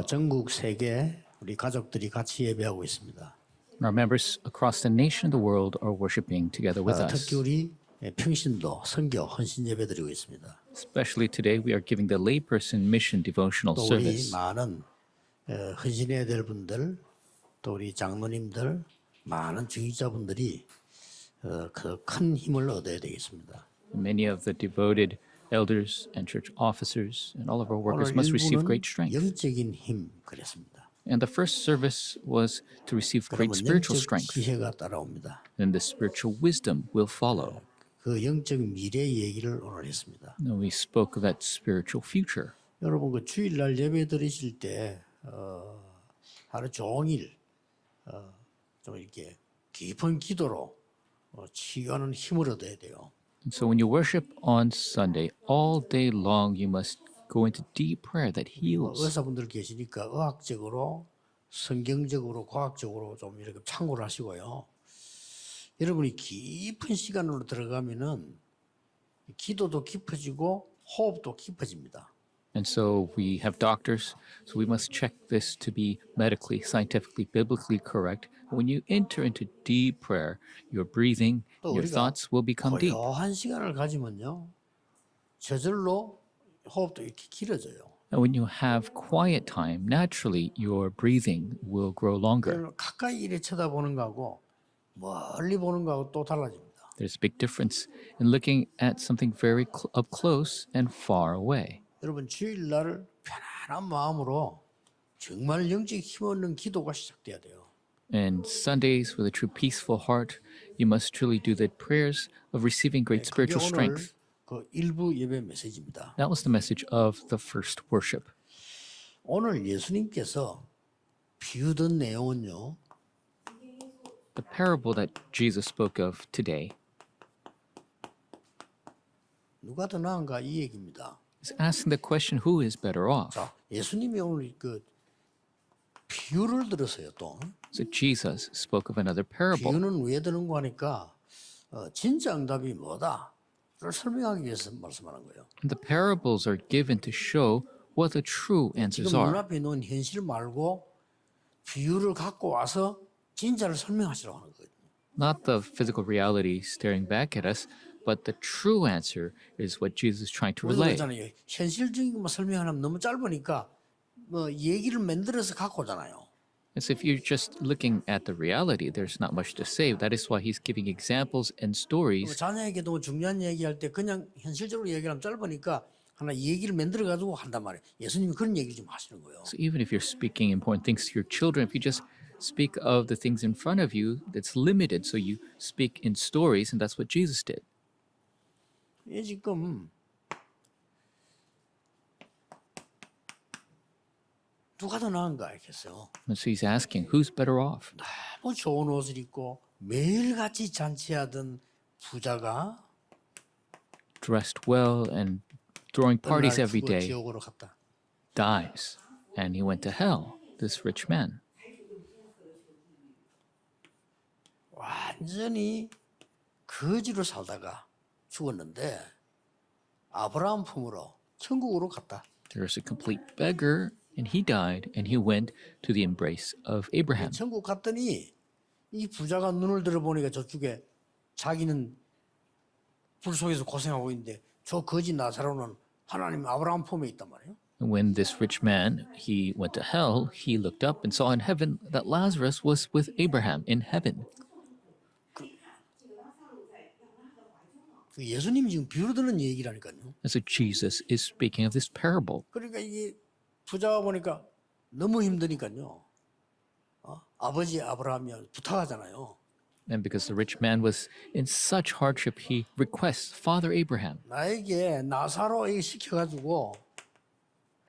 전국 세계 우리 가족들이 같이 예배하고 있습니다. Our members across the nation and the world are worshiping together with 특히 us. 우리 평신도 선교 헌신 예배드리고 있습니다. Especially today, we are giving the Layperson Mission Devotional 또 우리 Service. 많은 헌신해야 될 분들, 또 우리 장로님들, 많은 중직자분들이 그 큰 힘을 얻어야 되겠습니다. Many of the devoted elders and church officers and all of our workers 오늘 must receive 일부는 great strength. 영적인 힘 그랬습니다. And the first service was to receive great 그러면 spiritual 영적 strength. 지혜가 따라옵니다. Then the spiritual wisdom will follow. 그 영적 미래 얘기를 오늘 했습니다. And we spoke of that spiritual future. 여러분 그 주일날 예배 드리실 때 하루 종일 좀 이렇게 깊은 기도로 치유하는 힘을 얻어야 돼요. And so when you worship on Sunday, all day long you must go into deep prayer that heals. 의사분들 계시니까 의학적으로, 성경적으로, 과학적으로 좀 이렇게 참고를 하시고요. 여러분이 깊은 시간으로 들어가면은 기도도 깊어지고 호흡도 깊어집니다. And so we have doctors, so we must check this to be medically, scientifically, biblically correct. When you enter into deep prayer, your breathing, 또 your 우리가 thoughts will become deep. 고요한 시간을 가지면요, 저절로 호흡도 이렇게 길어져요. And when you have quiet time, naturally your breathing will grow longer. 그러면 가까이 이래 쳐다보는 거하고 멀리 보는 거하고 또 달라집니다. There's a big difference in looking at something very up close and far away. 여러분 주일날 편안한 마음으로 정말 영적 힘 얻는 기도가 시작돼야 돼요. And Sundays, with a true peaceful heart, you must truly do the prayers of receiving great 그게 spiritual 오늘 strength. 그 일부 예배 메시지입니다. That was the message of the first worship. 오늘 예수님께서 비유던 내용은요, The parable that Jesus spoke of today 누가 더 나은가 이 얘기입니다. is asking the question, who is better off? 자, 예수님이 오늘 그 비유를 들었어요. 또 So Jesus spoke of another parable. 비유는 왜 드는고 하니까 진짜 응답이 뭐다를 설명하기 위해서 말씀하는 거예요. And the parables are given to show what the true answers 지금 are. 눈앞에 놓은 현실 말고 비유를 갖고 와서 진짜를 설명하시라고 하는 거예요. Not the physical reality staring back at us, but the true answer is what Jesus is trying to 우리도 relay. 그러잖아요. 현실적인 것만 설명하면 너무 짧으니까 뭐 얘기를 만들어서 갖고 오잖아요. And so if you're just looking at the reality, there's not much to say. That is why he's giving examples and stories. 자녀에게도 중요한 얘기할 때 그냥 현실적으로 얘기하면 짧으니까 하나 얘기를 만들어 가지고 한단 말이에요. 예수님이 그런 얘기를 좀 하시는 거예요. So even if you're speaking important things to your children, if you just speak of the things in front of you, that's limited. So you speak in stories, and that's what Jesus did. 예, 지금 누가 더 나은가 이렇겠어요. And so he's asking, who's better off? 너무 좋은 옷을 입고 매일같이 잔치하던 부자가 Dressed well and throwing parties every 죽어 day, 지옥으로 갔다. dies, and he went to hell, this rich man. 완전히 거지로 살다가 죽었는데 아브라함 품으로 천국으로 갔다. There's a complete beggar, and he died, and he went to the embrace of Abraham. 천국 갔더니 이 부자가 눈을 들어보니까 저쪽에 자기는 불 속에서 고생하고 있는데 저 거지 나사로는 하나님 아브라함 품에 있단 말이에요. And when this rich man, he went to hell, he looked up and saw in heaven that Lazarus was with Abraham in heaven. 그 예수님이 지금 비유로 드는 얘기라니까요. And so Jesus is speaking of this parable. 그러니까 이게 부자가 보니까 너무 힘드니까요. 아버지 아브라함이 부탁하잖아요. And because the rich man was in such hardship, he requests Father Abraham, 나에게 나사로 시켜가지고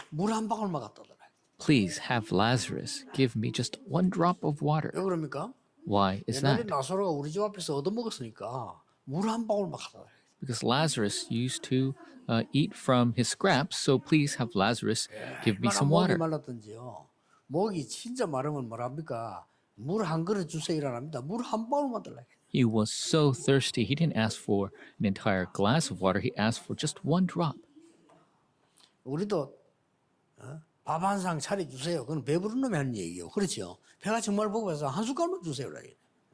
물 한 방울만 갖다 달라. please have Lazarus give me just one drop of water. 왜 그럽니까? Why is 옛날에 that? 나사로가 우리 집 앞에서 얻어먹었으니까 물 한 방울만 갖다 달라. Because Lazarus used to eat from his scraps, so please have Lazarus give me some 목이 water. 말랐든지요. 목이 진짜 마르면 뭐랍니까? 물 한 그릇 주세요 이러랍니다. 물 한 방울만 달라. He was so thirsty, he didn't ask for an entire glass of water, he asked for just one drop. 우리도 밥 한 상 차려주세요. 그건 배부른 놈이 하는 얘기예요. 그렇죠? 배가 정말 고파서 한 숟갈만 주세요.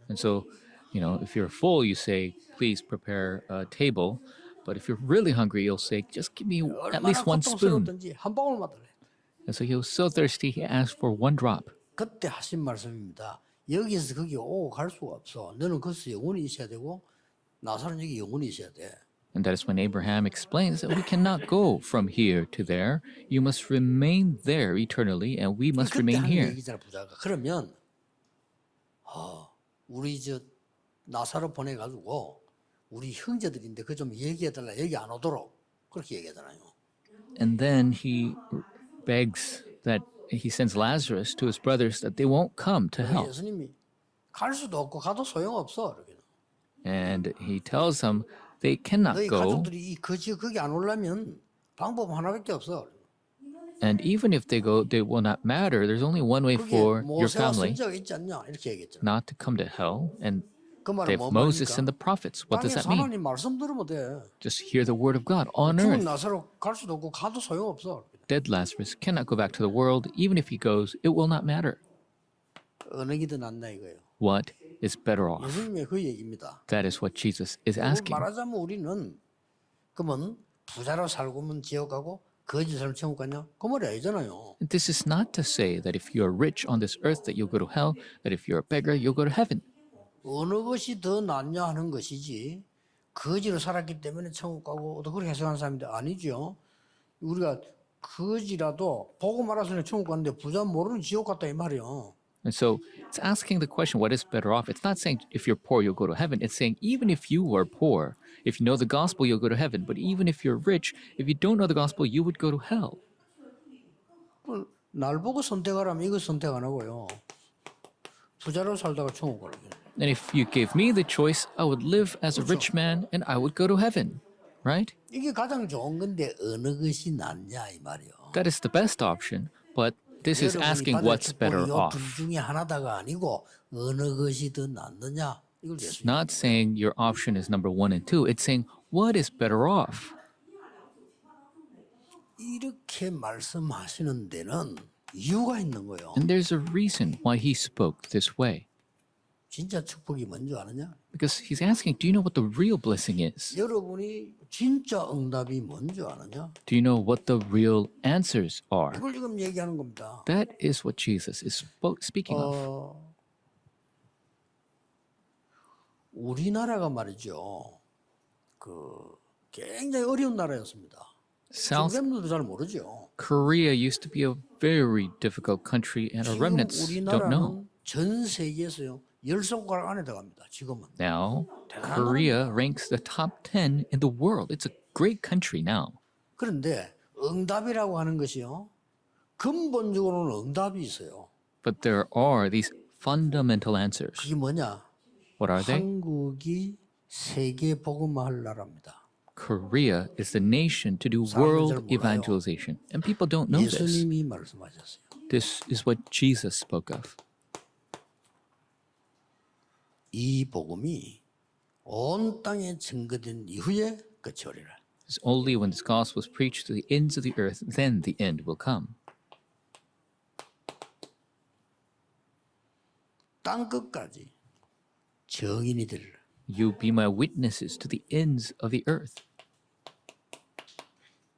And so, if you're full, you say, please prepare a table. But if you're really hungry, you'll say, just give me at 얼마나 least one spoon. 고통스러웠던지 한 방울만 달래. And so he was so thirsty, he asked for one drop. 그때 하신 말씀입니다. 여기서 거기 오고 갈 수가 없어. 너는 거기서 영원히 있어야 되고 나사는 여기 영원히 있어야 돼. And that is when Abraham explains that we cannot go from here to there. You must remain there eternally, and we must 그때 remain 하는 here. 얘기잖아, 부자가. 그러면 우리 나사로 보내가지고 우리 형제들인데 그 좀 얘기해달라. 여기 안 오도록 그렇게 얘기하잖아요. And then he begs that he sends Lazarus to his brothers that they won't come to help. 예수님이 갈 수도 없고 가도 소용없어. And he tells them they cannot 너희 go. 가족들이 거기 안 오려면 방법 하나밖에 없어. And even if they go, they will not matter. There's only one way 그게 for your 모세와 family 선지자가 있지 않냐 이렇게 얘기했잖아. not to come to hell. And 그 they 말은 have 뭐 Moses 말입니까? and the prophets. What does 땅에 that mean? 하나님 말씀 들으면 돼. Just hear the word of God on 죽은 earth. 나사로 갈 수도 없고 가도 소용없어. Dead Lazarus cannot go back to the world. Even if he goes, it will not matter. 어느 게 더 낫나 이거예요. What is better off? 예수님의 그 얘기입니다. That is what Jesus is asking. 말하자면 우리는 그러면 부자로 살고면 지옥 가고 거지 살면 천국 가냐? 그 말이 아니잖아요. This is not to say that if you are rich on this earth that you'll go to hell, that if you're a beggar, you'll go to heaven. 어느 것이 더 낫냐 하는 것이지 거지로 살았기 때문에 천국 가고 또 그렇게 해석하는 사람인데 아니죠. 우리가 거지라도 보고 말았으니 천국 갔는데 부자 모르는 지옥 갔다 이 말이요. And so it's asking the question, what is better off? It's not saying if you're poor, you'll go to heaven. It's saying even if you were poor, if you know the gospel, you'll go to heaven. But even if you're rich, if you don't know the gospel, you would go to hell. 날 보고 선택하라면 이거 선택 안 하고요. 부자로 살다가 천국 가라고. And if you gave me the choice, I would live as a rich man and I would go to heaven. Right? 이게 가장 좋은 건데 어느 것이 낫냐 이 말이요. That is the best option. But this is asking what's better off. 둘 중에 하나다가 아니고 어느 것이 더 낫느냐 이걸 It's 예수님. not saying your option is number 1 and 2. It's saying what is better off. 이렇게 말씀하시는 데는 이유가 있는 거예요. And there's a reason why he spoke this way. 진짜 축복이 뭔지 아느냐? Because he's asking, do you know what the real blessing is? 여러분이 진짜 응답이 뭔지 아느냐? Do you know what the real answers are? 이걸 지금 얘기하는 겁니다. That is what Jesus is speaking of. 우리나라가 말이죠. 그 굉장히 어려운 나라였습니다. South 사람들도 잘 모르죠. Korea used to be a very difficult country, and our 지금 remnants don't know. 우리나라는 전 세계에서요 10손가락 안에 들어갑니다. 지금은. Now, Korea ranks the top 10 in the world. It's a great country now. 그런데 응답이라고 하는 것이요. 근본적으로는 응답이 있어요. But there are these fundamental answers. 그게 뭐냐? What are they? 한국이 세계 복음화할 나라입니다. Korea is the nation to do world evangelization. And people don't know this. 예수님이 말씀하셨어요. This is what Jesus spoke of. 이 복음이 온 땅에 증거된 이후에 끝이 오리라. It's only when this gospel is preached to the ends of the earth, then the end will come. 땅 끝까지 증인이 되리라. You be my witnesses to the ends of the earth.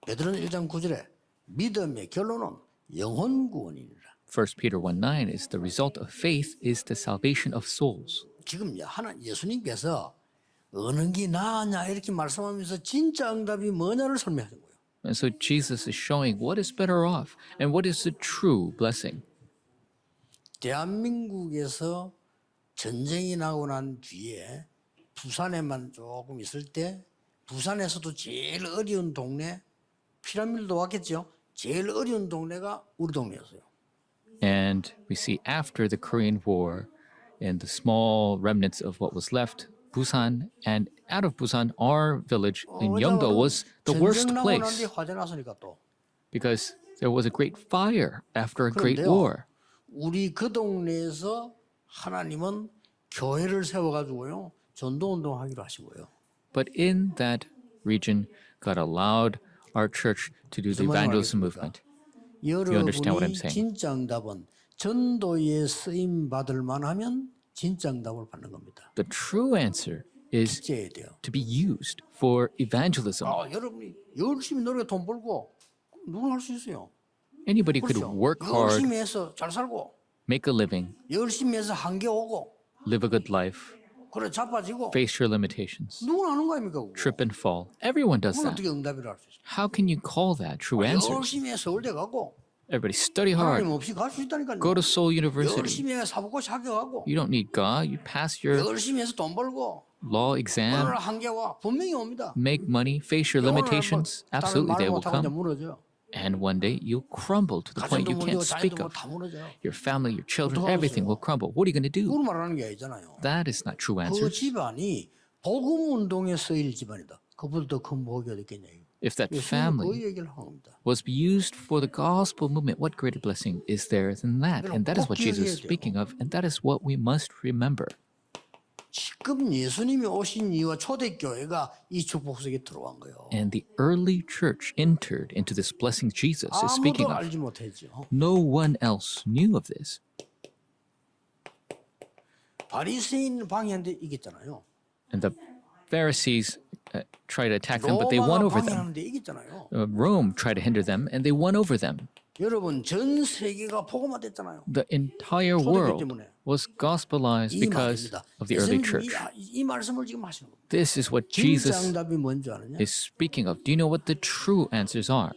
베드로는 1장 9절에 믿음의 결론은 영혼 구원이니라. 1 Peter 1:9 is the result of faith is the salvation of souls. 지금 예수님께서 어느 게 나으냐 이렇게 말씀하면서 진짜 응답이 뭐냐를 설명하는 거예요. And so Jesus is showing what is better off and what is the true blessing. 대한민국에서 전쟁이 나고 난 뒤에 부산에만 조금 있을 때 부산에서도 제일 어려운 동네 피라밀도 왔겠죠. 제일 어려운 동네가 우리 동네였어요. And we see after the Korean War and the small remnants of what was left, Busan, and out of Busan, our village in Yeongdo was the worst 전쟁 나고 난 place 뒤에 화재 났으니까 또. because there was a great fire after a great 그런데요, war. 우리 그 동네에서 하나님은 교회를 세워가지고요 전도운동하기로 하시고요. But in that region, God allowed our church to do the 무슨 evangelism 말을 movement. understand what I'm 여러분이 saying? 진짜 응답은 전도에 쓰임 받을 만하면 진짜 응답을 받는 겁니다. The true answer is 기재해야 돼요. to be used for evangelism. 여러분이 열심히 노력해 돈 벌고 누구나 할 수 있어요. Anybody could 그렇죠? work hard, 열심히 해서 잘 살고 make a living, 열심히 해서 한계 오고 live a good life, 그래 자빠지고 face your limitations, 누구나 하는 거 아닙니까? 그거? trip and fall. Everyone does 그걸 that. 어떻게 응답이라 할 수 있어요? How can you call that true answers? 열심히 해서 서울대 가고 Everybody study 하나님 hard, 없이 갈 수 있다니까요. go to Seoul University. 열심히 해서 사법고시 합격하고 You don't need God. You pass your 열심히 해서 돈 벌고 law 오늘 exam, 한계와 분명히 옵니다. make money, face your limitations. Absolutely, they will 말 못하고 이제 come. 무너져요. And one day you'll crumble to the point 가정도 you can't 무너지고 speak 자녀도 of. 다 무너져요. Your family, your children, 어떡하겠어요? everything will crumble. What are you going to do? 그걸 말하는 게 아니잖아요. That is not true 그 answers. 집안이 복음 운동에 쓰일 집안이다. 그보다 더 큰 복이 어딨겠냐. If that 그 family 얘기를 하는 겁니다. was used for the gospel movement, what greater blessing is there than that? And that is what Jesus is speaking of, and that is what we must remember. 지금 예수님이 오신 이유와 초대교회가 이 축복 속에 들어간 거예요. And the early church entered into this blessing Jesus is speaking 아무도 of. 알지 못했죠. No one else knew of this. 바리새인 방해하는데 이겼잖아요. And the Pharisees tried to attack them, but they won 로마가 over them. 방해하는데 이겼잖아요. Rome tried to hinder them, and they won over them. 여러분 전 세계가 복음화됐잖아요. The entire 초대교 world 때문에. was gospelized 이 because 말입니다. of the early 예수님이 church. 이 말씀을 지금 하시는 겁니다. This is what 진짜 Jesus 응답이 뭔지 아느냐? is speaking of. Do you know what the true answers are?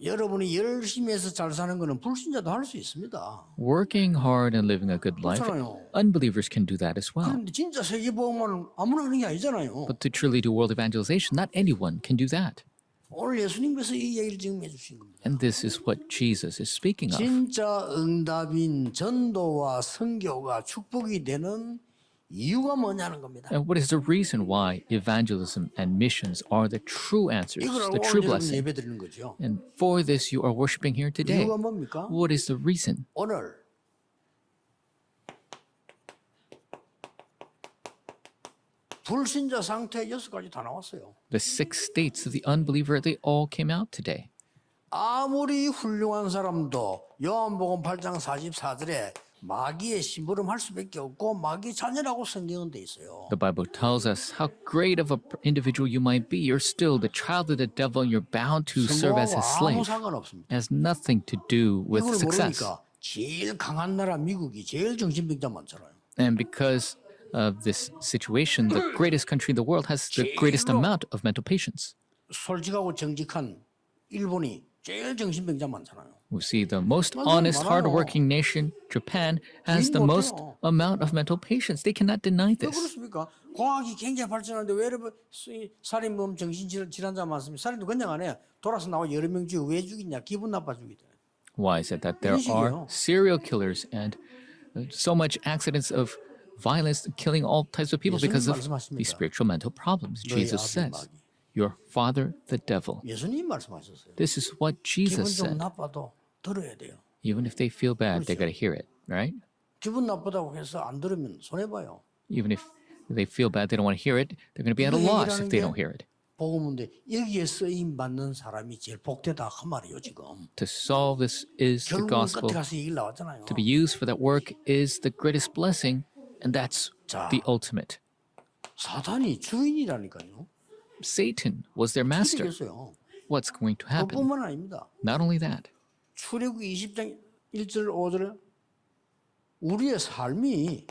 여러분이 열심히 해서 잘 사는 거는 불신자도 할 수 있습니다. Working hard and living a good life. 그렇잖아요. Unbelievers can do that as well. 그런데 진짜 세계 복음화는 아무나 하는 게 아니잖아요. But to truly do world evangelization, not anyone can do that. 오늘 예수님께서 이 얘기를 지금 해주신 겁니다. And this is what Jesus is speaking of. 진짜 응답인 전도와 선교가 축복이 되는 이유가 뭐냐는 겁니다. And what is the reason why evangelism and missions are the true answers, 이걸 the 알고 true 오늘 여러분 blessing? 예배 드리는 거죠. And for this you are worshiping here today. 이유가 뭡니까? What is the reason? 오늘 불신자 상태 6가지 다 나왔어요. The 6 states of the unbeliever, they all came out today. 아무리 훌륭한 사람도 요한복음 8장 44절에 마귀의 심부름할 수밖에 없고 마귀 자녀라고 성경은 돼 있어요. The Bible tells us how great of an individual you might be. You're still the child of the devil and you're bound to serve as his 성공하고 아무 slave. 상관없습니다. It has nothing to do with 이걸 success. 모르니까 제일 강한 나라 미국이 제일 정신병자 많잖아요. And because of this situation, the greatest country in the world has the greatest amount of mental patients. 솔직하고 정직한 일본이 제일 정신병자 많잖아요. We see the most 맞아요, honest, 많아요. hardworking nation, Japan, has the 부인 most 못해요. amount of mental patients. They cannot deny 왜 this. 그렇습니까? 과학이 굉장히 발전하는데 왜 이렇게 살인범 정신질환자 많습니까? 살인도 그냥 안 해. 돌아서 나와 여러 명 죽이고 왜 죽이냐? 기분 나빠 죽이대. Why is it that there 인식이에요. are serial killers and so much accidents of violence, killing all types of people because of 말씀하십니다. these spiritual mental problems? 너의 Jesus 아비 says, 마귀. your father, the devil. 예수님 말씀하셨어요. This is what 기분 Jesus 좀 said. 나빠도 들어야 돼요. Even if they feel bad, they got to hear it, right? 기분 나쁘다고 해서 안 들으면 손해 봐요. Even if they feel bad, they don't want to hear it, they're going to be at a loss if they don't hear it. 복음인데 여기에 쓰임 받는 사람이 제일 복되다 그 말이에요 지금. To solve this is the 결국은 gospel. 끝에 가서 얘기를 나왔잖아요. To be used for that work is the greatest blessing, and that's 자. the ultimate. 사탄이 주인이라니까요. Satan was their master. 되겠어요. What's going to happen? 그뿐만 아닙니다. Not only that, 출애굽기 20장 1절 5절에 우리의 삶이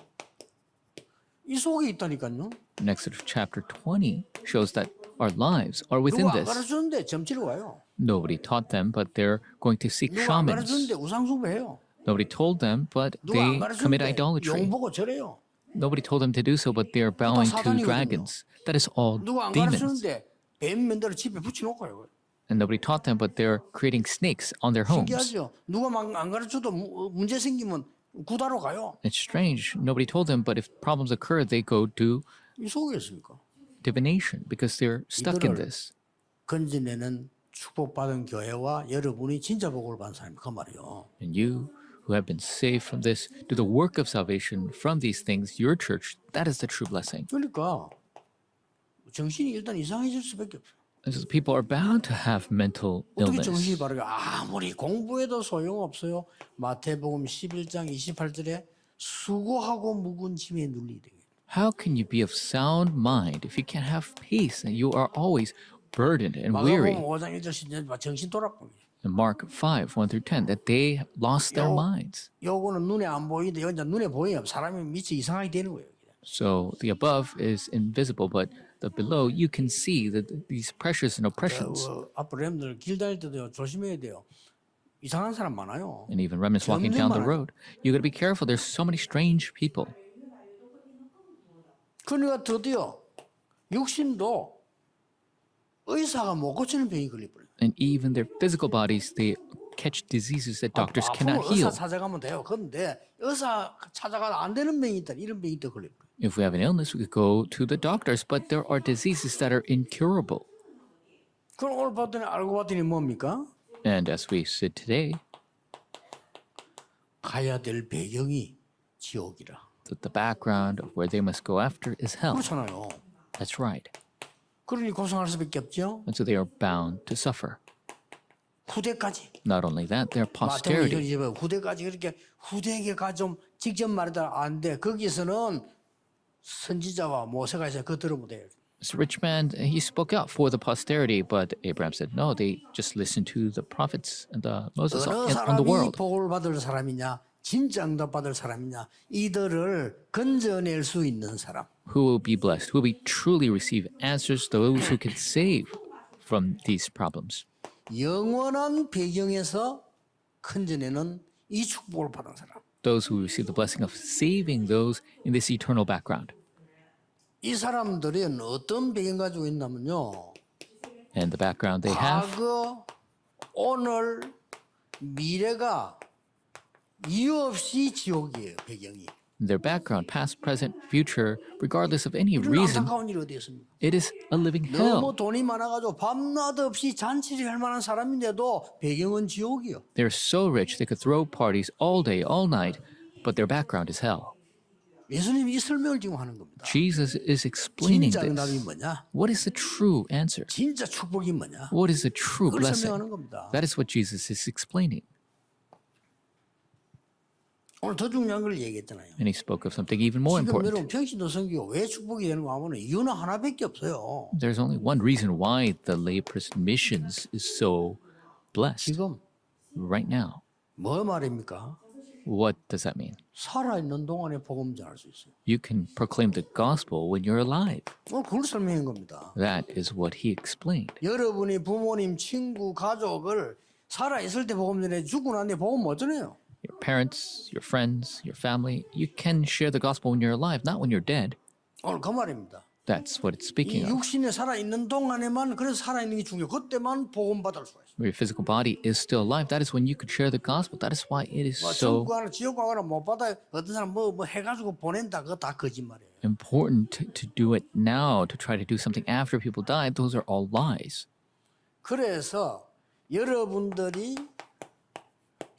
이 속에 있다니까요. in Exodus chapter 20 shows that our lives are within 누가 안 this. 가르쳐주는데 점치러 와요. Nobody taught them, but they're going to seek 누가 안 shamans. 가르쳐주는데 우상숭배해요. Nobody told them, but 누가 they 안 commit 가르쳐주는데 idolatry. 용 보고 절해요. Nobody told them to do so, but they are bowing to 사단이거든요. dragons. That is all 누가 안 demons. 가르쳐주는데 뱀 맨날 집에 붙여놓고 가요. And nobody taught them, but they're creating snakes on their homes. 신기하죠. 누가 막 안 가르쳐도 문제 생기면 구다로 가요. It's strange. Nobody told them, but if problems occur, they go to 이 속에 있습니까? divination because they're stuck in 이들을 this. 건져내는 축복받은 교회와 여러분이 진짜 복을 받은 사람이 그 말이요. And you who have been saved from this, do the work of salvation from these things, your church, that is the true blessing. 그러니까 정신이 일단 이상해질 수밖에 없어요. And so people are bound to have mental 어떻게 정신이 illness. 바르게 아무리 공부해도 소용없어요. 마태복음 11장 28절에 수고하고 무거운 짐에 눌리되. How can you be of sound mind if you can't have peace and you are always burdened and weary? 마가복음 5장 1절 정신 돌아버려. In Mark 5, 1 through 10, that they lost their minds. 요거는 눈에 안 보이는데 이제 눈에 보여요. 사람이 미쳐 이상하게 되는 거예요. So the above is invisible, but the below you can see that these pressures and oppressions. 앞으로 렘들 길 다닐 때도 조심해야 돼요. 이상한 사람 많아요. And even remnants walking down the road. You got to be careful. There's so many strange people. 그러니까 드디어 육신도 의사가 못 고치는 병이 걸려버려요. And even their physical bodies, they catch diseases that doctors cannot 의사 heal. 찾아가면 돼요. 그런데 의사 찾아가도 안 되는 병이 있다. 이런 병이 또 걸려버려요. If we have an illness, we could go to the doctors, but there are diseases that are incurable. 그럼 오늘 봤더니 알고 봤더니 뭡니까? And as we said today, 가야 될 배경이 지옥이라. that the background of where they must go after is hell. 그렇잖아요. That's right. 그러니 고생할 수밖에 없죠. And so they are bound to suffer. 후대까지. Not only that, their posterity. 마태복음 후대까지 그렇게 후대에게 가좀 직접 말하다 안 돼. 거기서는 선지자와 모세가 있어 그 들으면 돼요. This rich man, he spoke out for the posterity, but Abraham said, no, they just listened to the prophets and the Moses 어느 on the 사람이 world. 복을 받을 사람이냐, 진짜 응답 받을 사람이냐, 이들을 건져낼 수 있는 사람. Who will be blessed? Who will be truly receive answers? Those who can save from these problems. 영원한 배경에서 건져내는 이 축복을 받은 사람. Those who receive the blessing of saving those in this eternal background. 이 사람들은 어떤 배경 가지고 있냐면요. And the background they have, 과거, 오늘, 미래가 이유 없이 지옥이에요. 배경이. their background, past, present, future, regardless of any 이런 reason, 안타까운 일이 어디 있습니까? it is a living 너무 hell. 돈이 많아가지고 밤낮 없이 잔치를 할 만한 사람인데도 배경은 지옥이요. They're so rich they could throw parties all day, all night, but their background is hell. 예수님이 이 설명을 지금 하는 겁니다. Jesus is explaining 진짜 응답이 this. 뭐냐? What is the true answer? 진짜 축복이 뭐냐? What is the true 그걸 blessing? 설명하는 겁니다. That is what Jesus is explaining. 오늘 더 중요한 걸 얘기했잖아요. And he spoke of something even more 지금 important. 여러분 평신도 선교 왜 축복이 되는 거 하면 이유는 하나밖에 없어요. There's only one reason why the layperson missions is so blessed 지금 right now. 뭐 말입니까? What does that mean? 살아있는 동안에 복음 전할 수 있어요. You can proclaim the gospel when you're alive. 오늘 그걸 설명한 겁니다. That is what he explained. 여러분이 부모님, 친구, 가족을 살아있을 때 복음 전해 죽고 난 뒤에 복음 못 전해요. Your parents, your friends, your family, you can share the gospel when you're alive, not when you're dead. 오늘 그 말입니다. That's what it's 이 speaking of. 육신에 살아있는 동안에만 그래서 살아있는 게 중요해요. 그때만 복음 받을 수가 있어요. Where your physical body is still alive, that is when you could share the gospel. That is why it is 뭐 so 천국 가거나 지옥 가거나 못 받아요. 어떤 사람 뭐 해가지고 보낸다. 그거 다 거짓말이에요. important to do it now, to try to do something after people die. Those are all lies. 그래서 여러분들이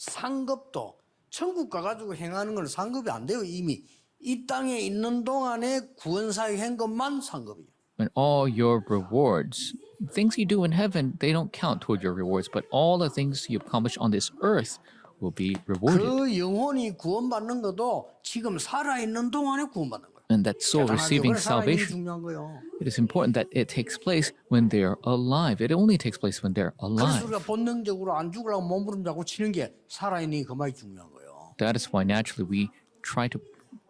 상급도 천국 가가지고 행하는 건 상급이 안 돼요. 이미 이 땅에 있는 동안에 구원사역 한 것만 상급이에요. And all your rewards, things you do in heaven, they don't count toward your rewards, but all the things you accomplish on this earth will be rewarded. 그 영혼이 구원받는 것도 지금 살아있는 동안에 구원받는 거예요. And that soul 대단하죠. receiving 그래서 살아있는 게 salvation, 중요한 거예요. it is important that it takes place when they're alive. It only takes place when they're 그래서 alive. 우리가 본능적으로 안 죽으려고 몸부림자고 치는 게 살아있는 게 그만이 중요한 거예요. That is why naturally we try to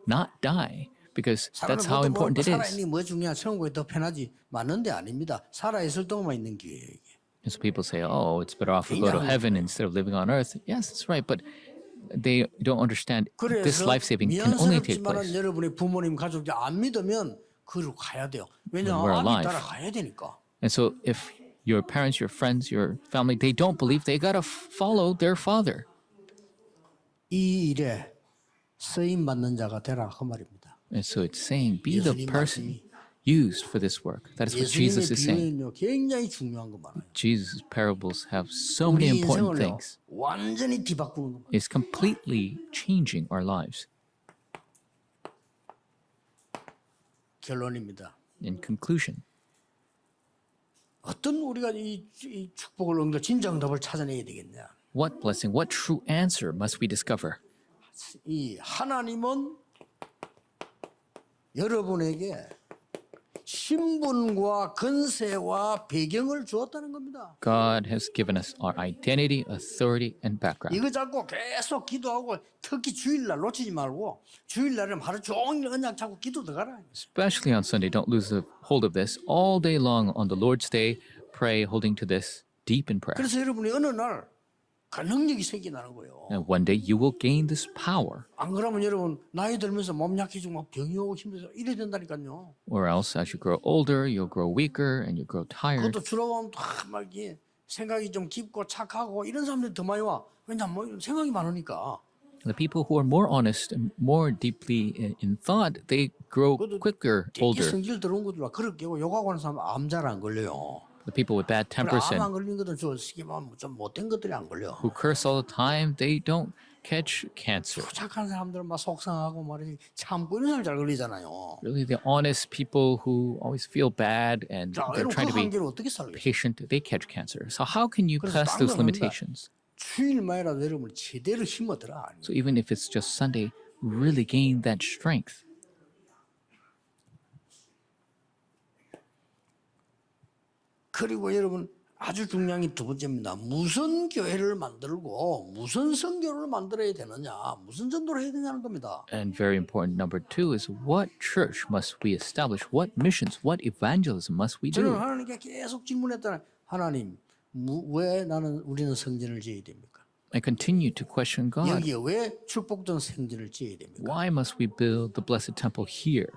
not die, because that's 사람은 how 뭐 important it is. 살아있는 게 뭐 중요한 천국에 더 편하지 맞는데 아닙니다. 살아있을 동안만 있는 기회예요. 이게. And so people say, oh, it's better off to go to heaven instead of living on earth. Yes, that's right. But they don't understand this 그래서 life saving can only take 미안스럽지만 place. 여러분의 부모님 가족들 안 믿으면 그로 가야 돼요. 왜냐하면 When we're 아비 alive. 따라 가야 되니까. And so if your parents, your friends, your family, they don't believe, they got to follow their father. 이 일에 쓰임 받는 자가 되라 그 말입니다. And so it's saying, be the 예수님 person used for this work. That is what Jesus 예수님의 is saying. 비유는요 굉장히 중요한 거 많아요. Jesus' parables have so many 우리 important 인생을요 things. 완전히 뒤바꾸는 겁니다. It's completely changing our lives. 결론입니다. In conclusion, 어떤 우리가 이 축복을 진짜 응답을 찾아내야 되겠냐? What blessing, what true answer must we discover? 이 하나님은 여러분에게 신분과 권세와 배경을 주었다는 겁니다. God has given us our identity, authority, and background. 이거 잡고 계속 기도하고 특히 주일날 놓치지 말고 주일날은 하루 종일 언약 잡고 기도 들어가라. Especially on Sunday, don't lose the hold of this. All day long on the Lord's Day, pray holding to this deep in prayer. 그래서 여러분이 어느 날 그 능력이 생겨나는 거예요. And one day you will gain this power. 안 그러면 여러분 나이 들면서 몸 약해지고 막 병이 오고 힘들어서 이래 된다니까요. Or else, as you grow older, you'll grow weaker and you'll grow tired. 그것도 주로 보면 막 이게 생각이 좀 깊고 착하고 이런 사람들이 더 많이 와. 왜냐면 뭐 생각이 많으니까. The people who are more honest and more deeply in thought, they grow quicker, 되게 older. 성질 들어온 것들 막 그렇게 욕하고 하는 사람 암 잘 안 걸려요. The people with bad tempers 암 안 and 걸리는 것들은 좀 못된 것들이 안 걸려. who curse all the time, they don't catch cancer. 착한 사람들은 막 속상하고 말이지 참고 이런 사람 잘 걸리잖아요. Really, the honest people who always feel bad and 자, they're 여러분 trying 그 to be 한계를 어떻게 살겠어요? patient, they catch cancer. So how can you 그래서 pass those 딴 거는 limitations? 주일만이라도 여러분 제대로 힘얻어라. So even if it's just Sunday, really gain that strength. 그리고 여러분 아주 중요한 게 두 번째입니다. 무슨 교회를 만들고 무슨 선교를 만들어야 되느냐, 무슨 전도를 해야 되냐는 겁니다. And very important, number two, is what church must we establish? What missions, what evangelism must we 저는 do? 하나님께 계속 질문했잖아요. 하나님, 왜 우리는 성전을 지어야 됩니까? I continue to question God. 여기에 왜 축복된 성전을 지어야 됩니까? Why must we build the blessed temple here?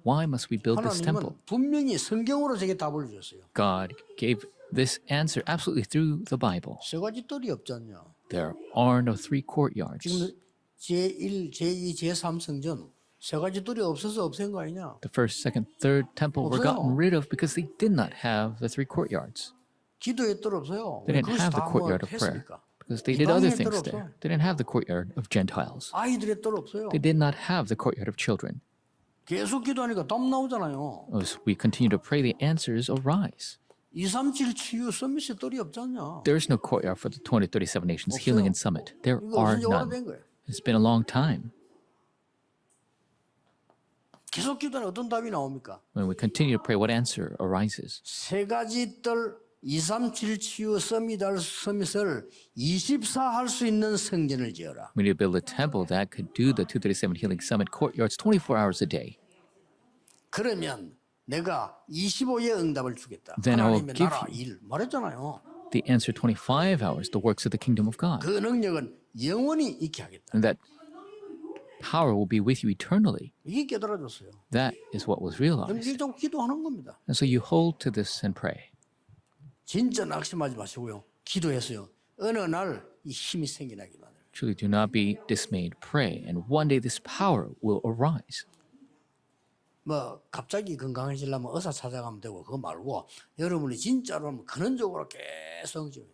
Why must we build this temple? 하나님은 분명히 성경으로 제게 답을 주셨어요. God gave this answer absolutely through the Bible. 세 가지 뜰이 없잖냐. There are no three courtyards. 지금 제1, 제2, 제3 성전 세 가지 뜰이 없어서 없앤 거 아니냐? The first, second, third temple were gotten rid of because they did not have the three courtyards. 기도의 뜰 없어요. They didn't 그것이 have the 다 courtyard of prayer 했으니까. because they did other 이방인의 things 뜰 there. 없어. They didn't have the courtyard of Gentiles. 아이들의 뜰 없어요. They did not have the courtyard of children. 계속 기도하니까 답 나오잖아요. As we continue to pray, the answers arise. 237 치유 서밋의 뜰이 없잖냐. There is no courtyard for the 2037 Nations Healing and Summit. There 이거 are 없은 지 none. 오래된 거예요. It's been a long time. 계속 기도하니 어떤 답이 나옵니까? When we continue to pray, what answer arises? 세 가지 뜰 237 치유 서밋을 24 할 수 있는 성전을 지어라. We need to build a temple that could do the 237 Healing Summit courtyards 24 hours a day. 그러면 내가 25의 응답을 주겠다. Then I will 하나님의 give 나라 you- 일 말했잖아요. The answer 25 hours, the works of the kingdom of God. 그 능력은 영원히 있게 하겠다. And that power will be with you eternally. 이게 깨달아졌어요. That is what was 그럼 realized. 이게 좀 기도하는 겁니다. And so you hold to this and pray. 진짜 낙심하지 마시고요. 기도했어요. 어느 날 이 힘이 생겨나기 만들어요. Truly, do not be dismayed. Pray, and one day this power will arise. 뭐 갑자기 건강해지려면 의사 찾아가면 되고 그거 말고 여러분이 진짜로 근원적으로 계속 지금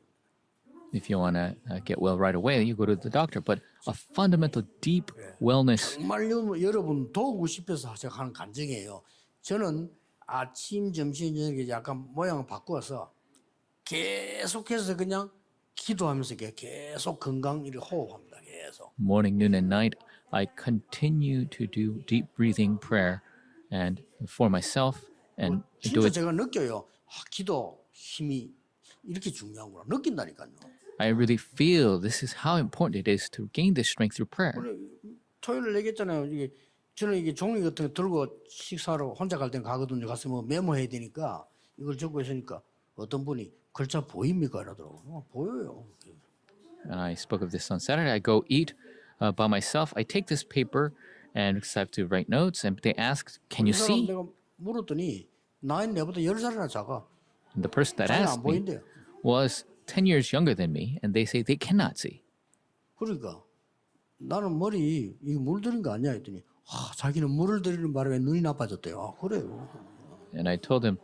If you want to get well right away, you go to the doctor. But a fundamental, deep wellness, 정말 여러분 도우고 싶어서 제가 하는 간증이에요. 저는 아침, 점심, 저녁에 약간 모양을 바꾸어서 계속해서 그냥 기도하면서 계속 건강 이렇게 호흡합니다. 계속. morning, noon, and night, I continue to do deep breathing prayer, and for myself, and do 진짜 it. 제가 느껴요. 기도 힘이 이렇게 중요하구나. 느낀다니까요. I really feel this is how important it is to gain this strength through prayer. 토요일 얘기했잖아요. 저는 이게 종이 같은 거 들고 식사하러 혼자 갈 땐 가거든요. 가서 뭐 메모해야 되니까 이걸 적고 있으니까 어떤 분이 글자 보입니까? 이러더라고요. 보여요. And I spoke of this on Saturday. I go eat by myself. I take this paper, and because I have to write notes, and they ask, "Can you 그 사람 see?" 내가 물었더니 나이는 내보다 10살이나 작아. And the person that 자기는 asked 안 me 보인대요. was 10 years younger than me, and they say they cannot see. 그러니까 나는 머리 이거 물들인 거 아니야 했더니 자기는 물을 들이는 바람에 눈이 나빠졌대요. 그래요. And I told him,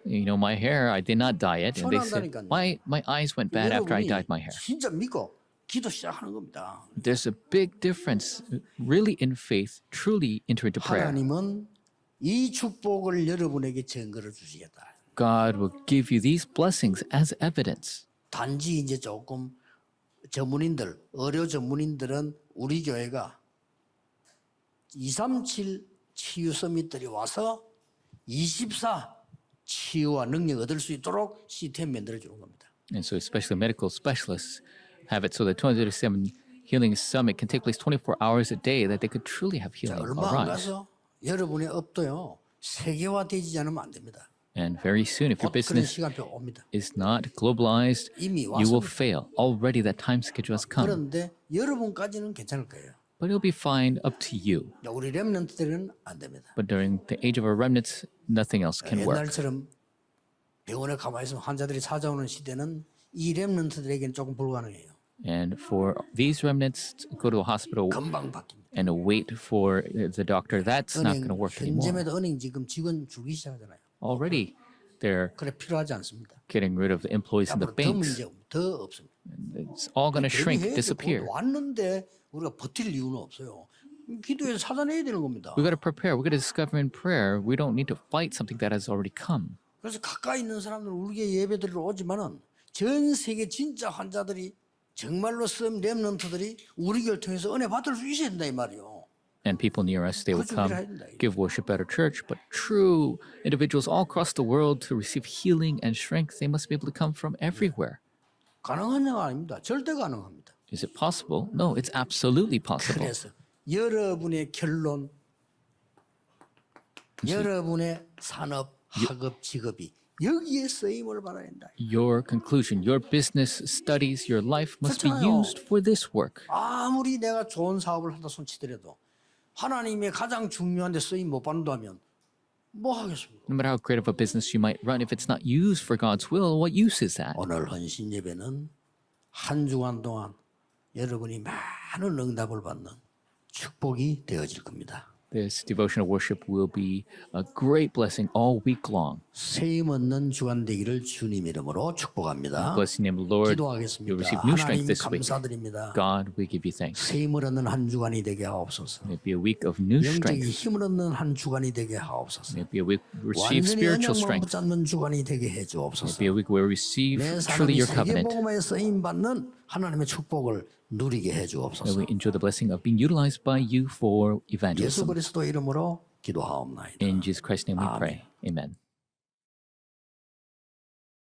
my hair, I did not dye it. And they said, 천한다니까요. my eyes went bad after I 여러분이 dyed my hair. 진짜 믿고 기도 시작하는 겁니다. There's a big difference, really in faith, truly enter into prayer. 하나님은 이 축복을 여러분에게 증거를 주시겠다. God will give you these blessings as evidence. 단지 이제 조금 전문인들, 의료 전문인들은 우리 교회가 237 치유 서밋들이 와서 24 치유와 능력 얻을 수 있도록 시스템 만들어 주는 겁니다. And so especially medical specialists have it so that 237 Healing Summit can take place 24 hours a day, that they could truly have 자, healing 얼마 안 arise. 가서 여러분의 업도요 세계화되지 않으면 안 됩니다. And very soon, if your 곧 그런 business 시간표 옵니다. is not globalized, 이미 you will 왔습니다. fail. Already that time schedule has come. 그런데 여러분까지는 괜찮을 거예요. But it'll be fine up to you. 우리 렘넌트들은 안 됩니다. But during the age of our remnants, nothing else can work. 옛날처럼 병원에 가만히 있으면 환자들이 찾아오는 시대는 이 렘넌트들에게는 조금 불가능해요. And for these remnants to go to a hospital 금방 바뀝니다. and wait for the doctor, that's not going to work anymore. 현재마다 은행 지금 직원 줄기 시작하잖아요. Already, they're 그래 필요하지 않습니다. getting rid of the employees in the 앞으로 더 banks. 문제 더 없습니다. It's all going to shrink, 대비해야죠. disappear. 곧 왔는데 우리가 버틸 이유는 없어요. 기도해서 찾아내야 되는 겁니다. We got to prepare. We got to discover in prayer. We don't need to fight something that has already come. 그래서 가까이 있는 사람들은 우리에게 예배드리러 오지만은 전 세계 진짜 환자들이 정말로 쓴 렘넌트들이 우리 교회를 통해서 은혜 받을 수 있어야 된다 이 말이요. And people near us, they will 그 come, 준비를 해야 된다. give worship at our church. But true individuals all across the world to receive healing and strength, they must be able to come from everywhere. 가능한 영 아닙니다. 절대 가능합니다. Is it possible? No, it's absolutely possible. 그래서 여러분의 결론, 여러분의 산업, 학업, 직업이 여기에 쓰임을 받아야 된다. Your conclusion, your business studies, your life must be 그렇잖아요. used for this work. 아무리 내가 좋은 사업을 한다 손치더라도 하나님의 가장 중요한 데 쓰임 못 받는다면 뭐 하겠습니까? No matter how great of a business you might run, if it's not used for God's will, what use is that? 오늘 헌신 예배는 한 주간 동안 여러분이 많은 응답을 받는 축복이 되어질 겁니다. This devotional worship will be a great blessing all week long. 세임 얻는 주간 되기를 주님 이름으로 축복합니다. Bless the name of the Lord. 기도하겠습니다. You'll receive new 하나님 strength this week. 감사드립니다. God, we give you thanks. 세임을 얻는 한 주간이 되게 하옵소서. May it be a week of new 영적인 strength. 힘을 얻는 한 주간이 되게 하옵소서. May it be a week receive 완전히 spiritual 언약만 strength. 붙잡는 주간이 되게 May it 해주옵소서. be a week where we receive 내 truly 삶이 your covenant. 세계복음에 쓰임 받는 하나님의 축복을 누리게 May 해주옵소서. we enjoy the blessing of being utilized by you for 예수 evangelism. 그리스도 이름으로 기도하옵나이다. In Jesus Christ's name we pray. Amen.